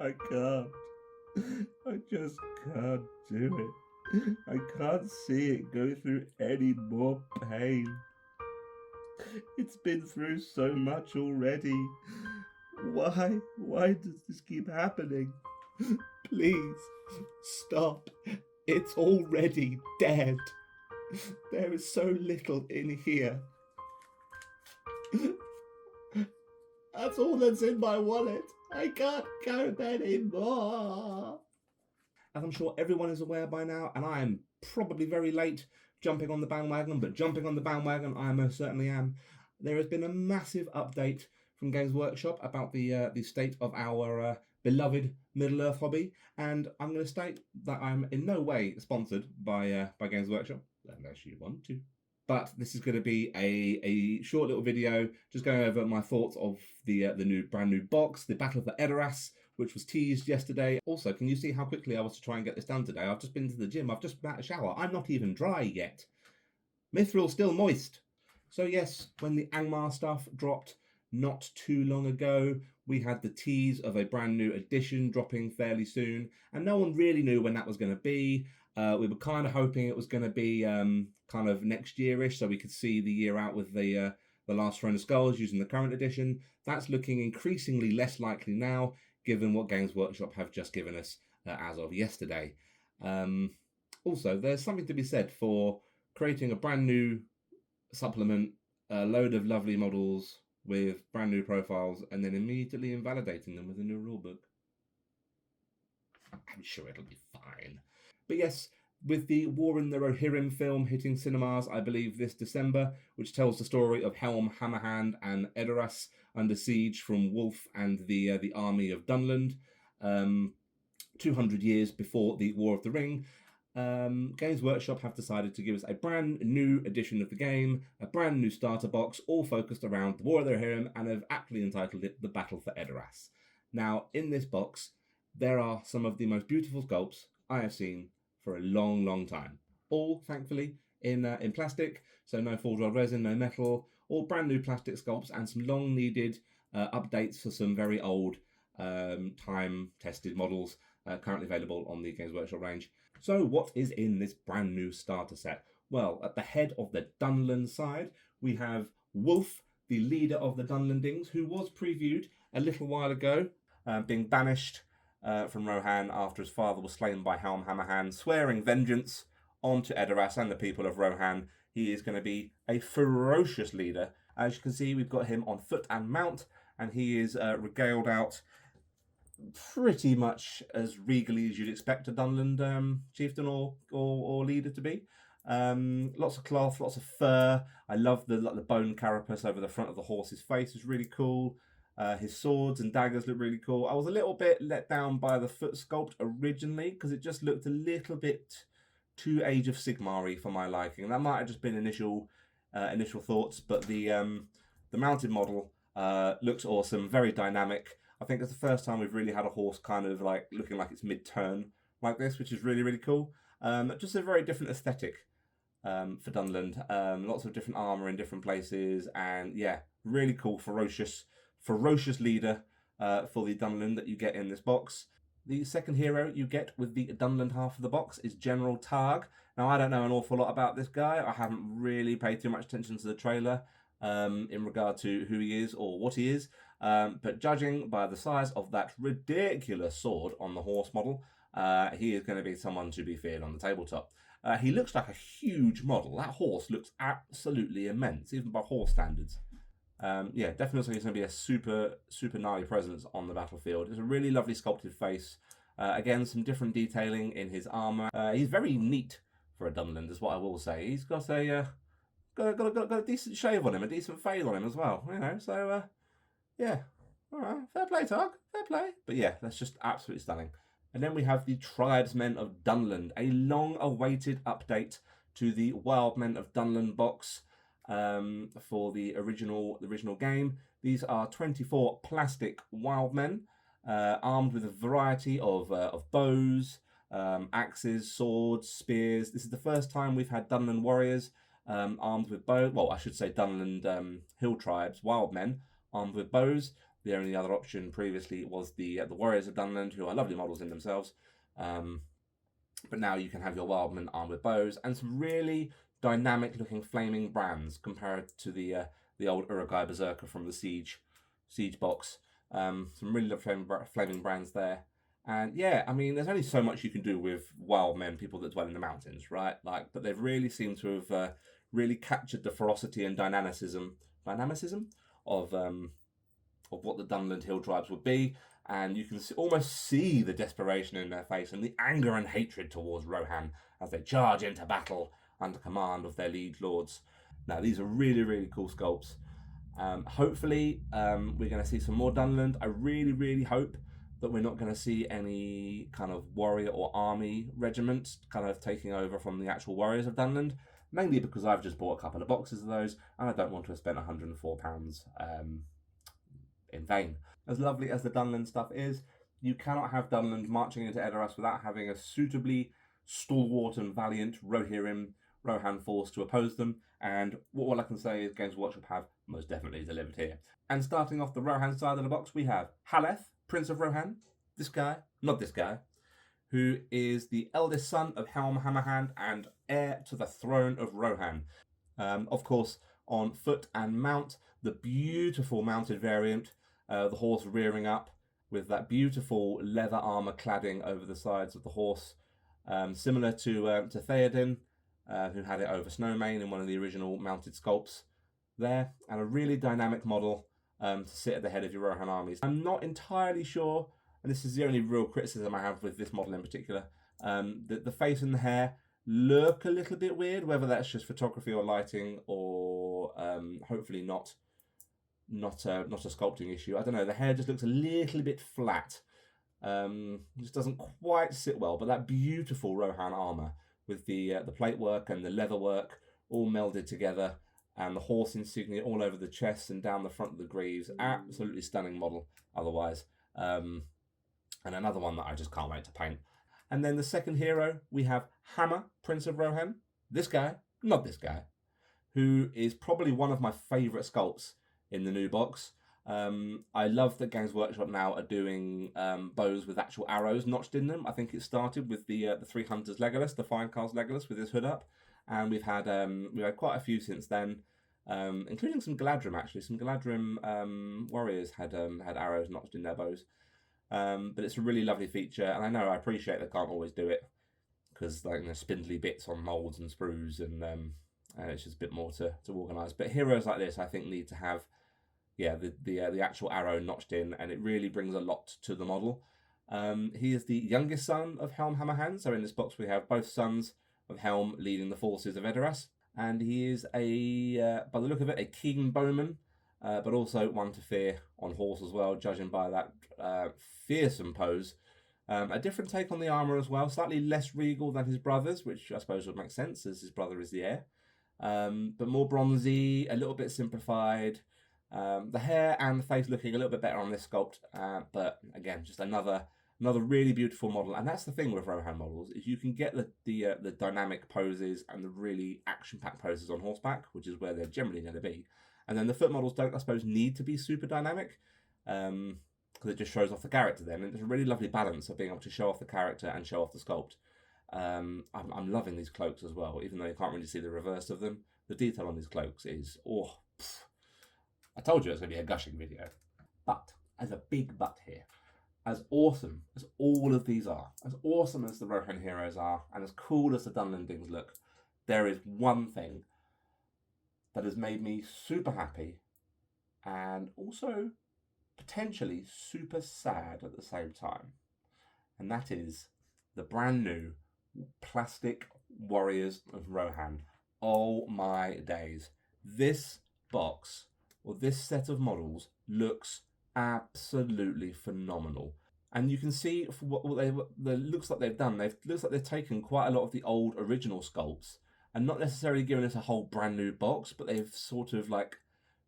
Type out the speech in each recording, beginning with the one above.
I can't. I just can't do it. I can't see it go through any more pain. It's been through so much already. Why? Why does this keep happening? Please, stop. It's already dead. There is so little in here. That's all that's in my wallet. I can't cope anymore. As I'm sure everyone is aware by now, and I am probably very late jumping on the bandwagon, but jumping on the bandwagon I most certainly am. There has been a massive update from Games Workshop about the state of our beloved Middle-earth hobby, and I'm going to state that I'm in no way sponsored by Games Workshop, unless you want to. But this is going to be a short little video just going over my thoughts of the brand new box, the Battle for Edoras, which was teased yesterday. Also, can you see how quickly I was to try and get this done today? I've just been to the gym, I've just been out of shower, I'm not even dry yet. Mithril's still moist. So yes, when the Angmar stuff dropped not too long ago, we had the tease of a brand new edition dropping fairly soon, and no one really knew when that was going to be. We were kind of hoping it was going to be kind of next year-ish, so we could see the year out with the last Throne of Skulls using the current edition. That's looking increasingly less likely now, given what Games Workshop have just given us as of yesterday. Also, there's something to be said for creating a brand new supplement, a load of lovely models with brand new profiles, and then immediately invalidating them with a new rulebook. I'm sure it'll be fine. But yes, with the War in the Rohirrim film hitting cinemas, I believe, this December, which tells the story of Helm, Hammerhand, and Edoras under siege from Wulf and the army of Dunland, 200 years before the War of the Ring. Games Workshop have decided to give us a brand new edition of the game, a brand new starter box, all focused around the War of the Rohirrim, and have aptly entitled it The Battle for Edoras. Now, in this box, there are some of the most beautiful sculpts I have seen for a long, long time. All, thankfully, in plastic, so no forged resin, no metal, all brand new plastic sculpts, and some long-needed updates for some very old, time-tested models currently available on the Games Workshop range. So what is in this brand new starter set? Well, at the head of the Dunland side, we have Wulf, the leader of the Dunlandings, who was previewed a little while ago, being banished from Rohan after his father was slain by Helm Hammerhand, swearing vengeance onto Edoras and the people of Rohan. He is going to be a ferocious leader. As you can see, we've got him on foot and mount, and he is regaled out pretty much as regally as you'd expect a Dunland chieftain or leader to be. Lots of cloth, lots of fur. I love the bone carapace over the front of the horse's face. It's really cool. His swords and daggers look really cool. I was a little bit let down by the foot sculpt originally because it just looked a little bit too Age of Sigmar-y for my liking. That might have just been initial thoughts, but the mounted model looks awesome, very dynamic. I think it's the first time we've really had a horse kind of like looking like it's mid-turn like this, which is really, really cool. Just a very different aesthetic for Dunland. Lots of different armour in different places, and yeah, really cool, ferocious leader for the Dunland that you get in this box. The second hero you get with the Dunland half of the box is General Targ. Now, I don't know an awful lot about this guy. I haven't really paid too much attention to the trailer in regard to who he is or what he is. But judging by the size of that ridiculous sword on the horse model, he is going to be someone to be feared on the tabletop. He looks like a huge model. That horse looks absolutely immense, even by horse standards. Yeah, definitely he's going to be a super gnarly presence on the battlefield. It's a really lovely sculpted face. Again, some different detailing in his armour. He's very neat for a Dunland, is what I will say. He's got a decent shave on him, a decent fade on him as well. You know, so yeah, all right, fair play, Targ, fair play. But yeah, that's just absolutely stunning. And then we have the Tribesmen of Dunland, a long-awaited update to the Wildmen of Dunland box. For the original game. These are 24 plastic wildmen, armed with a variety of bows, axes, swords, spears. This is the first time we've had Dunland warriors armed with bows. Well, I should say Dunland hill tribes, wildmen, armed with bows. The only other option previously was the Warriors of Dunland, who are lovely models in themselves. But now you can have your Wildmen armed with bows and some really dynamic looking flaming brands compared to the old Uruguay Berserker from the Siege box. Some really lovely flaming brands there. And yeah, I mean, there's only so much you can do with wild men, people that dwell in the mountains, right? Like, but they've really seemed to have really captured the ferocity and dynamicism of what the Dunland Hill tribes would be. And you can almost see the desperation in their face and the anger and hatred towards Rohan as they charge into battle under command of their liege lords. Now, these are really, really cool sculpts. Hopefully, we're going to see some more Dunland. I really, really hope that we're not going to see any kind of warrior or army regiment kind of taking over from the actual warriors of Dunland, mainly because I've just bought a couple of boxes of those and I don't want to have spent £104 in vain. As lovely as the Dunland stuff is, you cannot have Dunland marching into Edoras without having a suitably stalwart and valiant Rohan force to oppose them, and all I can say is Games Workshop have most definitely delivered here. And starting off the Rohan side of the box, we have Haleth, Prince of Rohan, this guy, not this guy, who is the eldest son of Helm Hammerhand and heir to the throne of Rohan. Of course, on foot and mount, the beautiful mounted variant, the horse rearing up with that beautiful leather armour cladding over the sides of the horse, similar to Theoden, who had it over Snowmane in one of the original mounted sculpts there, and a really dynamic model to sit at the head of your Rohan armies. I'm not entirely sure, and this is the only real criticism I have with this model in particular, the face and the hair look a little bit weird, whether that's just photography or lighting or hopefully not a sculpting issue. I don't know, the hair just looks a little bit flat. Just doesn't quite sit well, but that beautiful Rohan armour with the plate work and the leather work all melded together, and the horse insignia all over the chest and down the front of the greaves. Absolutely stunning model otherwise. And another one that I just can't wait to paint. And then the second hero, we have Hammer, Prince of Rohan. This guy, not this guy, who is probably one of my favourite sculpts in the new box. I love that Games Workshop now are doing bows with actual arrows notched in them. I think it started with the Three Hunters Legolas, the Finecast Legolas with his hood up, and we've had quite a few since then, including some Galadrim actually. Some Galadrim warriors had arrows notched in their bows, but it's a really lovely feature, and I know I appreciate they can't always do it because spindly bits on moulds and sprues, and it's just a bit more to organise. But heroes like this, I think, need to have the actual arrow notched in, and it really brings a lot to the model. He is the youngest son of Helm Hammerhand, so in this box we have both sons of Helm leading the forces of Edoras, and he is by the look of it, a keen bowman, but also one to fear on horse as well, judging by that fearsome pose. A different take on the armour as well, slightly less regal than his brothers, which I suppose would make sense as his brother is the heir, but more bronzy, a little bit simplified. The hair and the face looking a little bit better on this sculpt, but again, just another really beautiful model. And that's the thing with Rohan models, is you can get the dynamic poses and the really action-packed poses on horseback, which is where they're generally going to be. And then the foot models don't, I suppose, need to be super dynamic, because it just shows off the character then. And it's a really lovely balance of being able to show off the character and show off the sculpt. I'm loving these cloaks as well, even though you can't really see the reverse of them. The detail on these cloaks is, I told you it was going to be a gushing video. But, as a big but here, as awesome as all of these are, as awesome as the Rohan heroes are, and as cool as the Dunlandings look, there is one thing that has made me super happy and also potentially super sad at the same time. And that is the brand new plastic Warriors of Rohan. Oh my days. This box, or this set of models, looks absolutely phenomenal. And you can see what looks like they've done. Looks like they've taken quite a lot of the old original sculpts and not necessarily given us a whole brand new box, but they've sort of like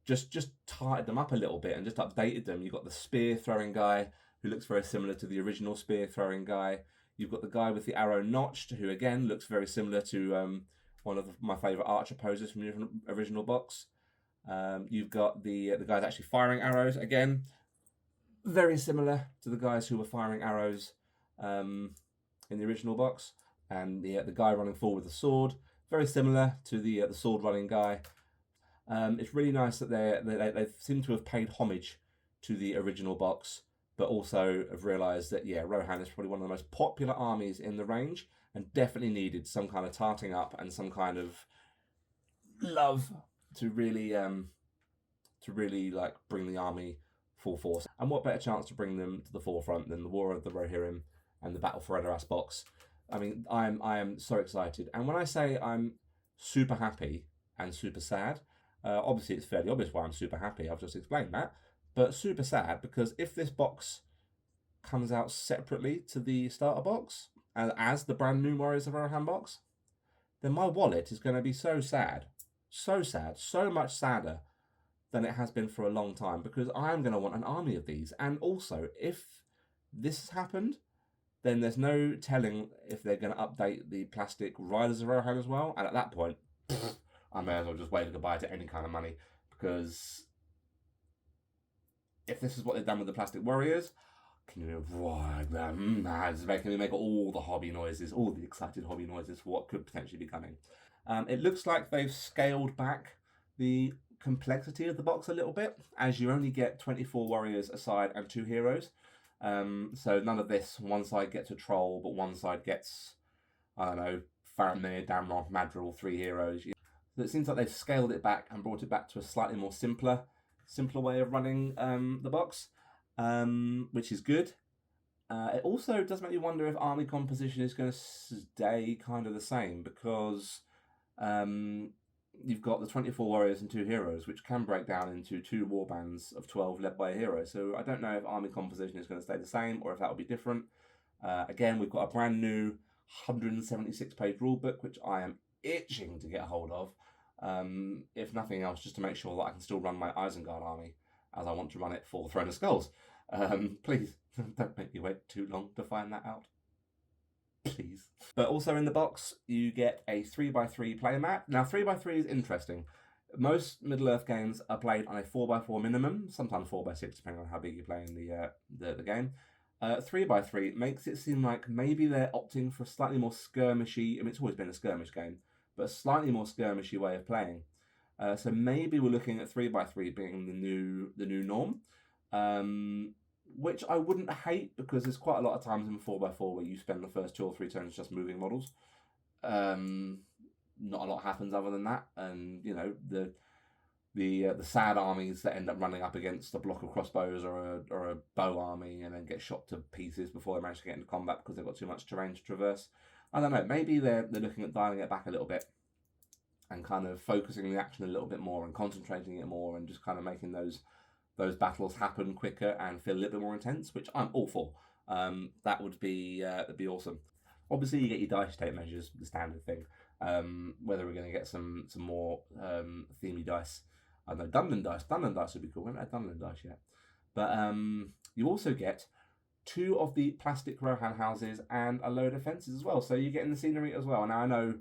just tightened them up a little bit and just updated them. You've got the spear throwing guy who looks very similar to the original spear throwing guy. You've got the guy with the arrow notched, who again looks very similar to one of my favourite archer poses from the original box. You've got the guy that's actually firing arrows again, very similar to the guys who were firing arrows in the original box, and the guy running forward with the sword, very similar to the sword running guy. It's really nice that they seem to have paid homage to the original box, but also have realised that, yeah, Rohan is probably one of the most popular armies in the range, and definitely needed some kind of tarting up and some kind of love to really like bring the army full force. And what better chance to bring them to the forefront than the War of the Rohirrim and the Battle for Edoras box? I mean, I am so excited, and when I say I'm super happy and super sad, obviously it's fairly obvious why I'm super happy. I've just explained that, but super sad because if this box comes out separately to the starter box as the brand new Warriors of Rohan box, then my wallet is going to be so sad, so much sadder than it has been for a long time, because I am going to want an army of these. And also, if this has happened, then there's no telling if they're going to update the plastic Riders of Rohan as well. And at that point, I may as well just wave goodbye to any kind of money, because if this is what they've done with the plastic warriors, can you it's making me make all the hobby noises, all the excited hobby noises for what could potentially be coming. It looks like they've scaled back the complexity of the box a little bit, as you only get 24 warriors a side and 2 heroes. So none of this, one side gets a troll, but one side gets, I don't know, Faramir, Damroth, Madril, 3 heroes. So it seems like they've scaled it back and brought it back to a slightly more simpler way of running the box, which is good. It also does make you wonder if army composition is going to stay kind of the same, because you've got the 24 warriors and 2 heroes, which can break down into 2 warbands of 12 led by a hero. So I don't know if army composition is going to stay the same or if that will be different. Again, we've got a brand new 176-page rulebook, which I am itching to get a hold of. If nothing else, just to make sure that I can still run my Isengard army as I want to run it for the Throne of Skulls. Please, don't make me wait too long to find that out. Please. But also in the box, you get a 3x3 player mat. Now, 3x3 is interesting. Most Middle-earth games are played on a 4x4 minimum, sometimes 4x6, depending on how big you're playing the game. 3x3 makes it seem like maybe they're opting for a slightly more skirmishy, I mean, it's always been a skirmish game, but a slightly more skirmishy way of playing. So maybe we're looking at 3x3 being the new norm. Which I wouldn't hate, because there's quite a lot of times in 4x4 where you spend the first 2 or 3 turns just moving models. Not a lot happens other than that, and you know the sad armies that end up running up against a block of crossbows or a bow army and then get shot to pieces before they manage to get into combat because they've got too much terrain to traverse. I don't know. Maybe they're looking at dialing it back a little bit and kind of focusing the action a little bit more and concentrating it more and just kind of making those battles happen quicker and feel a little bit more intense, which I'm all for. That would be awesome. Obviously, you get your dice tape measures, the standard thing. Whether we're going to get some more themey dice, I don't know, Dunlin dice. Dunlin dice would be cool. We haven't had Dunlin dice yet. But you also get 2 of the plastic Rohan houses and a load of fences as well. So you're getting the scenery as well. Now, I know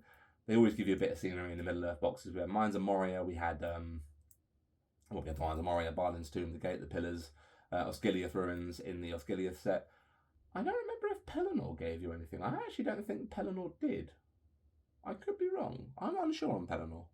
they always give you a bit of scenery in the Middle-earth boxes. We had Mines of Moria, we had Mines of Moria, Balin's Tomb, the Gate, the Pillars, Osgiliath Ruins in the Osgiliath set. I don't remember if Pelennor gave you anything. I actually don't think Pelennor did. I could be wrong. I'm unsure on Pelennor.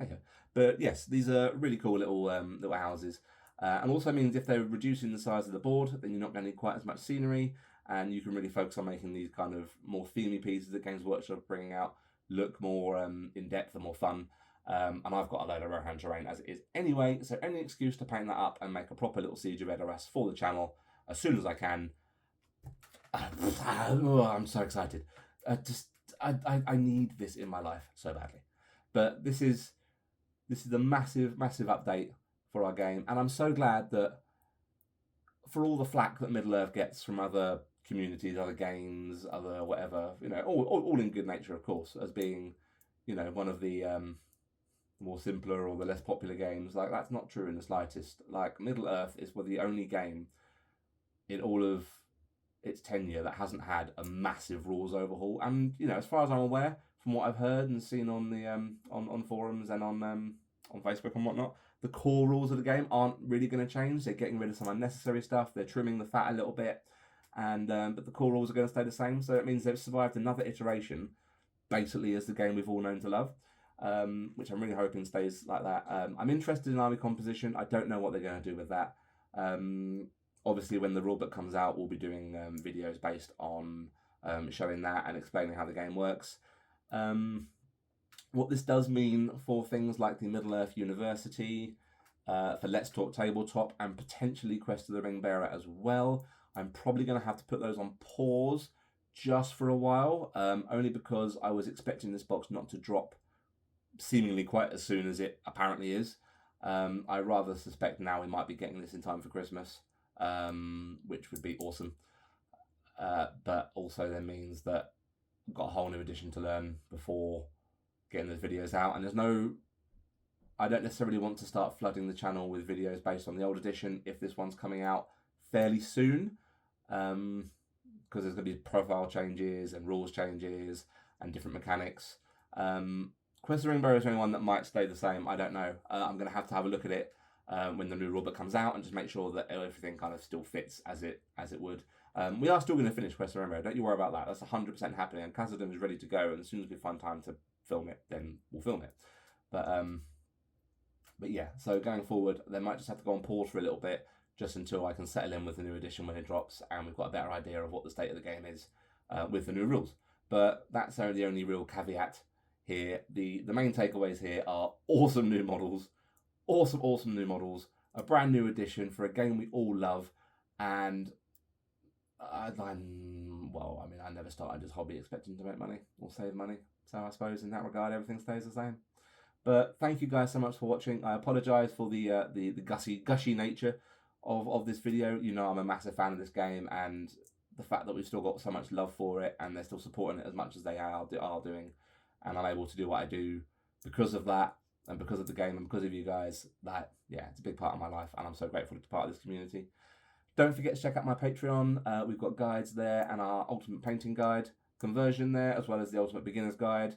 Okay. But yes, these are really cool little houses. And also means if they're reducing the size of the board, then you're not going to need quite as much scenery, and you can really focus on making these kind of more themey pieces that Games Workshop are bringing out look more in depth and more fun. And I've got a load of Rohan terrain as it is anyway, so any excuse to paint that up and make a proper little Siege of Edoras for the channel as soon as I can. I'm so excited. I need this in my life so badly. But this is a massive update for our game, and I'm so glad that for all the flack that Middle-earth gets from other communities, other games, other whatever, you know, all in good nature, of course, as being, you know, one of the more simpler or the less popular games. Like, that's not true in the slightest. Like, Middle-earth is the only game in all of its tenure that hasn't had a massive rules overhaul. And, you know, as far as I'm aware, from what I've heard and seen on the on forums and on Facebook and whatnot, the core rules of the game aren't really going to change. They're getting rid of some unnecessary stuff. They're trimming the fat a little bit, and but the core rules are going to stay the same. So it means they've survived another iteration, basically as the game we've all known to love, which I'm really hoping stays like that. I'm interested in army composition. I don't know what they're going to do with that. Obviously, when the rulebook comes out, we'll be doing videos based on showing that and explaining how the game works. What this does mean for things like the Middle-earth University, for Let's Talk Tabletop, and potentially Quest of the Ring Bearer as well. I'm probably going to have to put those on pause just for a while, only because I was expecting this box not to drop seemingly quite as soon as it apparently is. I rather suspect now we might be getting this in time for Christmas, which would be awesome. But also then means that I've got a whole new edition to learn before getting those videos out, and I don't necessarily want to start flooding the channel with videos based on the old edition if this one's coming out fairly soon, because there's going to be profile changes and rules changes and different mechanics. Quest of the Ring Bearer is the only one that might stay the same. I don't know. I'm going to have a look at it when the new rulebook comes out and just make sure that everything kind of still fits as it would. We are still going to finish Quest of the Ring Bearer. Don't you worry about that. That's 100% happening, and Khazad-dûm is ready to go. And as soon as we find time to film it, then we'll film it. But yeah, so going forward, they might just have to go on pause for a little bit, just until I can settle in with the new edition when it drops, and we've got a better idea of what the state of the game is with the new rules. But that's the only real caveat here. The main takeaways here are awesome new models, awesome new models, a brand new edition for a game we all love, and I never started this hobby expecting to make money or save money. So I suppose in that regard, everything stays the same. But thank you guys so much for watching. I apologise for the gushy nature of this video. You know, I'm a massive fan of this game, and the fact that we've still got so much love for it, and they're still supporting it as much as they are doing, and I'm able to do what I do because of that, and because of the game, and because of you guys. That, yeah, it's a big part of my life, and I'm so grateful to be part of this community. Don't forget to check out my Patreon. We've got guides there, and our Ultimate Painting Guide conversion there, as well as the Ultimate Beginner's Guide.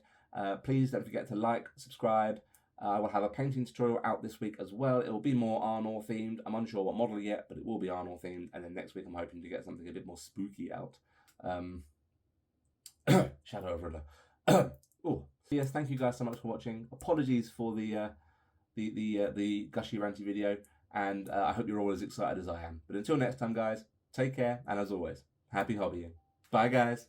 Please don't forget to like, subscribe. I will have a painting tutorial out this week as well. It will be more Arnor themed. I'm unsure what model yet, but it will be Arnor themed. And then next week I'm hoping to get something a bit more spooky out. Shadow of Riddler. Oh, yes, thank you guys so much for watching. Apologies for the gushy ranty video, and I hope you're all as excited as I am. But until next time, guys, take care, and as always, happy hobbying. Bye, guys.